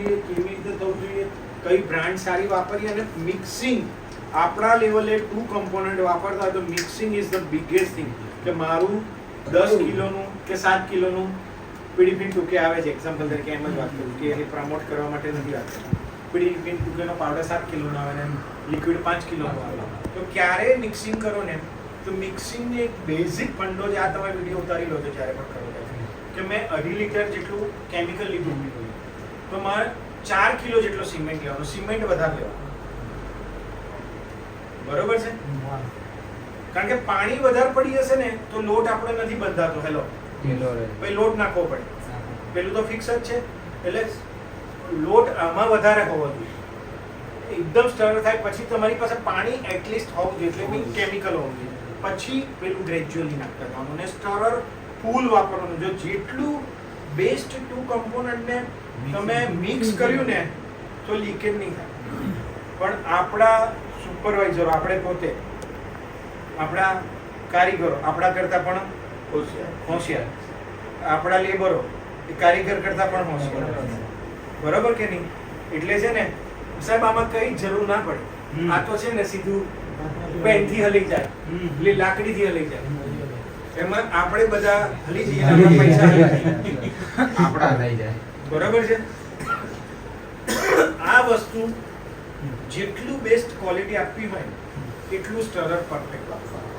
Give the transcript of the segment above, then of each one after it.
જોઈએ, કેવી રીતે થવું જોઈએ, કઈ બ્રાન્ડ સારી વાપરીએ, અને મિક્સિંગ આપણા લેવલે 2 કમ્પોનન્ટ વાપરતા હોય તો mixing is the biggest thing. કે મારું 10 કિલોનું કે 7 કિલોનું પીડીફિન ટૂકે આવે છે, એક્ઝામ્પલ તરીકે એમ જ વાત કરું કે એ પ્રમોટ કરવા માટે નથી વાત કરતો. પીડીફિન ટૂકેનો પાવડર 7 કિલોનો આવે ને લિક્વિડ 5 કિલોનો આવે, તો ક્યારે મિક્સિંગ કરો ને તો મિક્સિંગની એક બેઝિક ફંડો જે આ તમે વિડીયો ઉતારી લો છો જ્યારે પણ કરો કે મેં 2.5 લીટર જેટલું કેમિકલ લીધું તો મારે 4 કિલો જેટલો સિમેન્ટ લેવાનો, સિમેન્ટ વધારે લેવાનું, બરોબર છે? કારણ કે પાણી વધારે પડી જશે ને તો લોટ આપણે નથી બંધાતો. હેલો, પછી લોટ નાખવો પડે, પેલું તો ફિક્સ જ છે. એટલે લોટ આમાં વધારે હોવો જોઈએ, એકદમ સ્ટર થાય પછી તમારી પાસે પાણી એટલીસ્ટ હોવું જોઈએ, એટલે મીન કેમિકલ હોવું જોઈએ, પછી પેલું ગ્રેજ્યુઅલી નાખતા જવાનું અને સ્ટરર ફૂલ વાપરવાનું. જો જેટલું બેસ્ટ 2 કમ્પોનન્ટને તમે મિક્સ કર્યું ને તો લીકેજ નહીં થાય. પણ આપણા સુપરવાઇઝરો, આપણે પોતે, આપણા કારીગરો આપણા કરતાં પણ હોશિયાર, આપણા લેબરો એ કારીગર કરતાં પણ હોશિયાર, બરોબર કે નહીં? એટલે છે ને સાહેબ આમાં કઈ જરૂર ના પડે, આ તો છે ને સીધું પેનથી હલી જાય, એટલે લાકડીથી હલી જાય, એમાં આપણે બધા હલી જઈએ, આપણા પૈસા હલી જાય, આપણા થઈ જાય, બરોબર છે? આ વસ્તુ જેટલું બેસ્ટ ક્વોલિટી આપવી હોય એટલું સ્ટરર પરફેક્ટ વાપરવાનું.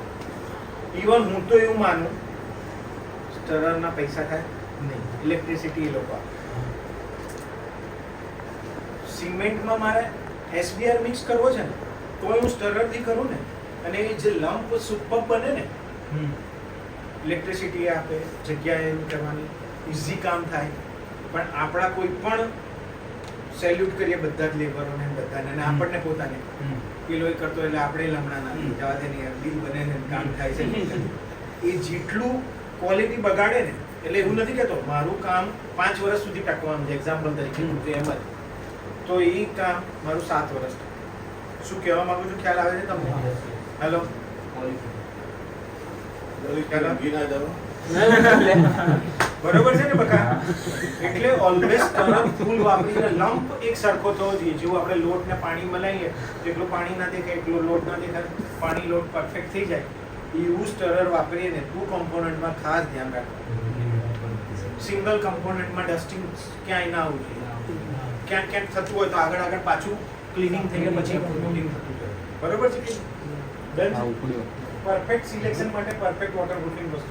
ઇવન હું તો એવું માનું સ્ટરરના પૈસા થાય નહીં, ઇલેક્ટ્રિસિટી એ લોકો આપે. સિમેન્ટમાં મારે એસબીઆર મિક્સ કરવો છે ને તો હું સ્ટરરથી કરું ને, અને એ જે લમ્પ સુપર બને ને, ઇલેક્ટ્રિસિટી આપે, જગ્યાએ કરવાની ઇઝી કામ થાય. પણ આપણા કોઈ પણ સેલ્યુટ કરીએ બધા જ લેબરોને બધાને, અને આપણને પોતાને પેલો એ કરતો એટલે આપણે લમણા ના જવા દે ને, બિલ બને ને કામ થાય છે. એ જેટલું ક્વોલિટી બગાડે ને, એટલે એવું નથી કહેતો મારું કામ 5 વર્ષ સુધી ટકવાનું છે, એક્ઝામ્પલ તરીકે એમ જ, તો એ કામ મારું 7 વર્ષ. શું કહેવા માંગુ છું, ખ્યાલ આવે છે તમને? હેલો, બરોબર છે ને બકા? એટલે ઓલવેઝ ફૂલ વાપરીને લમ્પ એક સરખો થવો જોઈએ. જેવું આપણે લોટ ને પાણી મલાઈએ એટલું પાણી ના દેખાય, એટલો લોટ ના દેખાય, પાણી લોટ પરફેક્ટ થઈ જાય એવું સ્ટરર વાપરીને 2 કમ્પોનન્ટમાં ખાસ ધ્યાન રાખવું. સિંગલ કમ્પોનન્ટમાં ડસ્ટિંગ ક્યાંય ના આવવું જોઈએ. ક્યાંક ક્યાંક થતું હોય તો આગળ પાછું ક્લીનિંગ થઈને પછી કોટિંગ થતું જાય, બરોબર છે કે? પરફેક્ટ સિલેક્શન માટે પરફેક્ટ વોટરપ્રૂફિંગ વસ્તુ